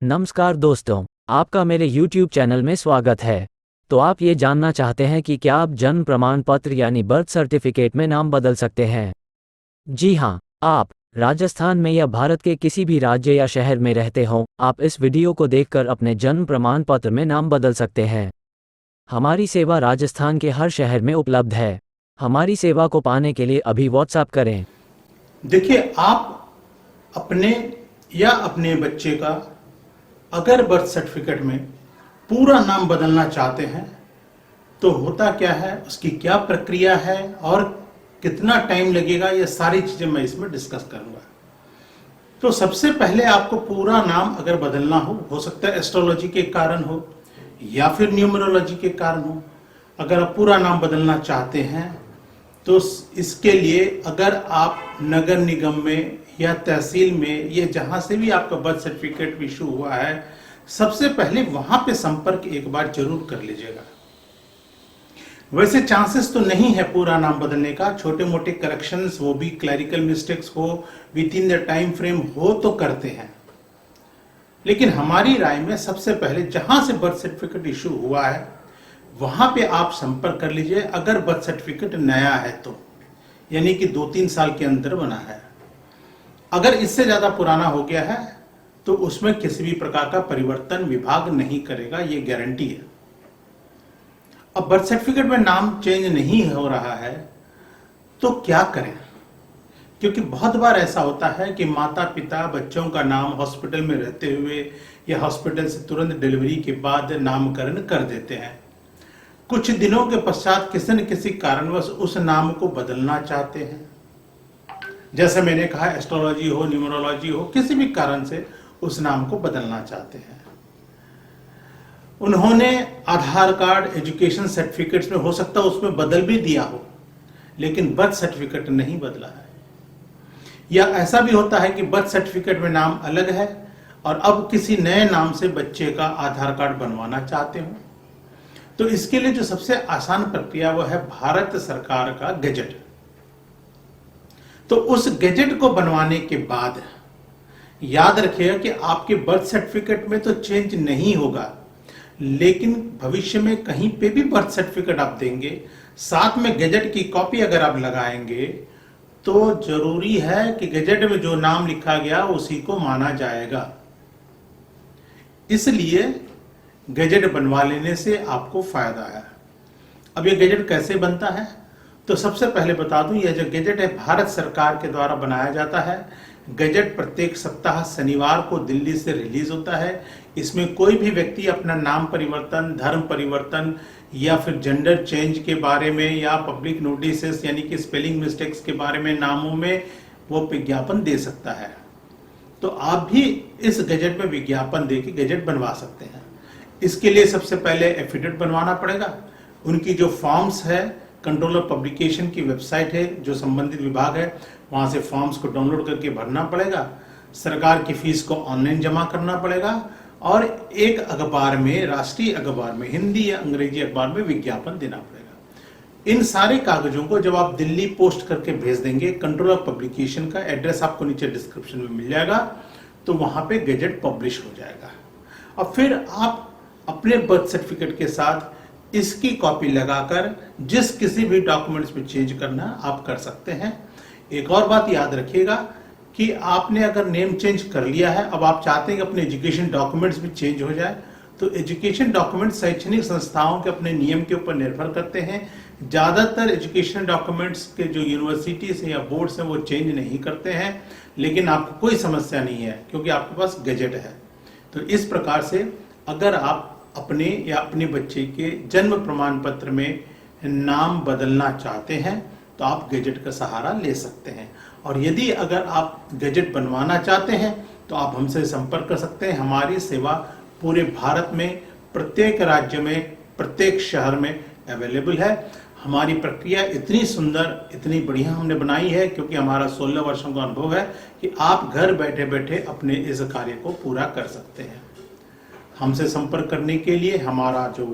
नमस्कार दोस्तों, आपका मेरे YouTube चैनल में स्वागत है। तो आप ये जानना चाहते हैं कि क्या आप जन्म प्रमाण पत्र यानी बर्थ सर्टिफिकेट में नाम बदल सकते हैं? जी हाँ, आप राजस्थान में या भारत के किसी भी राज्य या शहर में रहते हों, आप इस वीडियो को देखकर अपने जन्म प्रमाण पत्र में नाम बदल सकते हैं। हमारी सेवा राजस्थान के हर शहर में उपलब्ध है। हमारी सेवा को पाने के लिए अभी व्हाट्सएप करें। देखिए, आप अपने या अपने बच्चे का अगर बर्थ सर्टिफिकेट में पूरा नाम बदलना चाहते हैं तो होता क्या है, उसकी क्या प्रक्रिया है और कितना टाइम लगेगा, ये सारी चीजें मैं इसमें डिस्कस करूंगा। तो सबसे पहले आपको पूरा नाम अगर बदलना हो सकता है एस्ट्रोलॉजी के कारण हो या फिर न्यूमरोलॉजी के कारण हो। अगर आप पूरा नाम बदलना चाहते हैं तो इसके लिए अगर आप नगर निगम में या तहसील में या जहां से भी आपका बर्थ सर्टिफिकेट इशू हुआ है, सबसे पहले वहां पे संपर्क एक बार जरूर कर लीजिएगा। वैसे चांसेस तो नहीं है पूरा नाम बदलने का, छोटे मोटे करेक्शंस, वो भी क्लरिकल मिस्टेक्स हो with in the time frame हो तो करते हैं। लेकिन हमारी राय में सबसे पहले जहां से बर्थ सर्टिफिकेट इशू हुआ है वहां पे आप संपर्क कर लीजिए। अगर बर्थ सर्टिफिकेट नया है तो यानी कि 2-3 साल के अंदर बना है। अगर इससे ज्यादा पुराना हो गया है तो उसमें किसी भी प्रकार का परिवर्तन विभाग नहीं करेगा, ये गारंटी है। अब बर्थ सर्टिफिकेट में नाम चेंज नहीं हो रहा है तो क्या करें? क्योंकि बहुत बार ऐसा होता है कि माता पिता बच्चों का नाम हॉस्पिटल में रहते हुए या हॉस्पिटल से तुरंत डिलीवरी के बाद नामकरण कर देते हैं। कुछ दिनों के पश्चात किसी न किसी कारणवश उस नाम को बदलना चाहते हैं। जैसे मैंने कहा, एस्ट्रोलॉजी हो, न्यूमरोलॉजी हो, किसी भी कारण से उस नाम को बदलना चाहते हैं। उन्होंने आधार कार्ड, एजुकेशन सर्टिफिकेट्स में हो सकता है उसमें बदल भी दिया हो, लेकिन बर्थ सर्टिफिकेट नहीं बदला है। या ऐसा भी होता है कि बर्थ सर्टिफिकेट में नाम अलग है और अब किसी नए नाम से बच्चे का आधार कार्ड बनवाना चाहते हो। तो इसके लिए जो सबसे आसान प्रक्रिया वो है भारत सरकार का गैजेट। तो उस गैजेट को बनवाने के बाद याद रखिएगा कि आपके बर्थ सर्टिफिकेट में तो चेंज नहीं होगा, लेकिन भविष्य में कहीं पे भी बर्थ सर्टिफिकेट आप देंगे, साथ में गैजेट की कॉपी अगर आप लगाएंगे तो जरूरी है कि गैजेट में जो नाम लिखा गया उसी को माना जाएगा। इसलिए गैजेट बनवा लेने से आपको फायदा है। अब ये गैजेट कैसे बनता है, तो सबसे पहले बता दूं, यह जो गैजेट है भारत सरकार के द्वारा बनाया जाता है। गैजेट प्रत्येक सप्ताह शनिवार को दिल्ली से रिलीज होता है। इसमें कोई भी व्यक्ति अपना नाम परिवर्तन, धर्म परिवर्तन या फिर जेंडर चेंज के बारे में या पब्लिक नोटिस यानी कि स्पेलिंग मिस्टेक्स के बारे में नामों में वो विज्ञापन दे सकता है। तो आप भी इस गैजेट में विज्ञापन देके गैजेट बनवा सकते हैं। इसके लिए सबसे पहले एफिडेविट बनवाना पड़ेगा। उनकी जो फॉर्म्स है, कंट्रोलर पब्लिकेशन की वेबसाइट है जो संबंधित विभाग है, वहां से फॉर्म्स को डाउनलोड करके भरना पड़ेगा। सरकार की फीस को ऑनलाइन जमा करना पड़ेगा और एक अखबार में, राष्ट्रीय अखबार में, हिंदी या अंग्रेजी अखबार में विज्ञापन देना पड़ेगा। इन सारे कागजों को जब आप दिल्ली पोस्ट करके भेज देंगे, कंट्रोलर पब्लिकेशन का एड्रेस आपको नीचे डिस्क्रिप्शन में मिल जाएगा, तो वहां पे गैजेट पब्लिश हो जाएगा। और फिर आप अपने बर्थ सर्टिफिकेट के साथ इसकी कॉपी लगाकर जिस किसी भी डॉक्यूमेंट्स में चेंज करना आप कर सकते हैं। एक और बात याद रखिएगा कि आपने अगर नेम चेंज कर लिया है, अब आप चाहते हैं कि अपने एजुकेशन डॉक्यूमेंट्स भी चेंज हो जाए, तो एजुकेशन डॉक्यूमेंट शैक्षणिक संस्थाओं के अपने नियम के ऊपर निर्भर करते हैं। ज्यादातर एजुकेशन डॉक्यूमेंट्स के जो यूनिवर्सिटीज या बोर्ड्स हैं वो चेंज नहीं करते हैं, लेकिन आपको कोई समस्या नहीं है क्योंकि आपके पास गैजेट है। तो इस प्रकार से अगर आप अपने या अपने बच्चे के जन्म प्रमाण पत्र में नाम बदलना चाहते हैं तो आप गैजेट का सहारा ले सकते हैं। और यदि अगर आप गैजेट बनवाना चाहते हैं तो आप हमसे संपर्क कर सकते हैं। हमारी सेवा पूरे भारत में, प्रत्येक राज्य में, प्रत्येक शहर में अवेलेबल है। हमारी प्रक्रिया इतनी सुंदर, इतनी बढ़िया हमने बनाई है क्योंकि हमारा 16 वर्षों का अनुभव है कि आप घर बैठे बैठे अपने इस कार्य को पूरा कर सकते हैं। हमसे संपर्क करने के लिए हमारा जो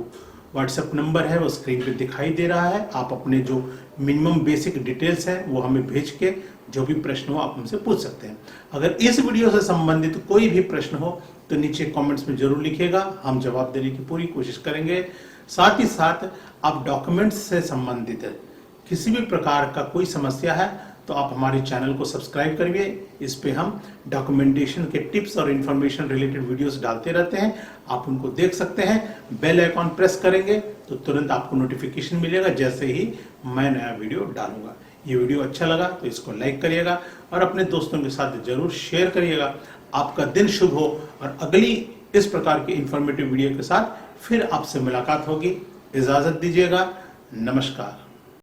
व्हाट्सएप नंबर है वो स्क्रीन पे दिखाई दे रहा है। आप अपने जो मिनिमम बेसिक डिटेल्स हैं वो हमें भेज के जो भी प्रश्न हो आप हमसे पूछ सकते हैं। अगर इस वीडियो से संबंधित कोई भी प्रश्न हो तो तो नीचे कमेंट्स में जरूर लिखिएगा, हम जवाब देने की पूरी कोशिश करेंगे। साथ ही साथ आप डॉक्यूमेंट्स से संबंधित किसी भी प्रकार का कोई समस्या है तो आप हमारे चैनल को सब्सक्राइब करिए। इस पे हम डॉक्यूमेंटेशन के टिप्स और इंफॉर्मेशन रिलेटेड वीडियोस डालते रहते हैं, आप उनको देख सकते हैं। बेल आइकॉन प्रेस करेंगे तो तुरंत आपको नोटिफिकेशन मिलेगा जैसे ही मैं नया वीडियो डालूंगा। ये वीडियो अच्छा लगा तो इसको लाइक करिएगा और अपने दोस्तों के साथ जरूर शेयर करिएगा। आपका दिन शुभ हो और अगली इस प्रकार की इंफॉर्मेटिव वीडियो के साथ फिर आपसे मुलाकात होगी। इजाजत दीजिएगा। नमस्कार।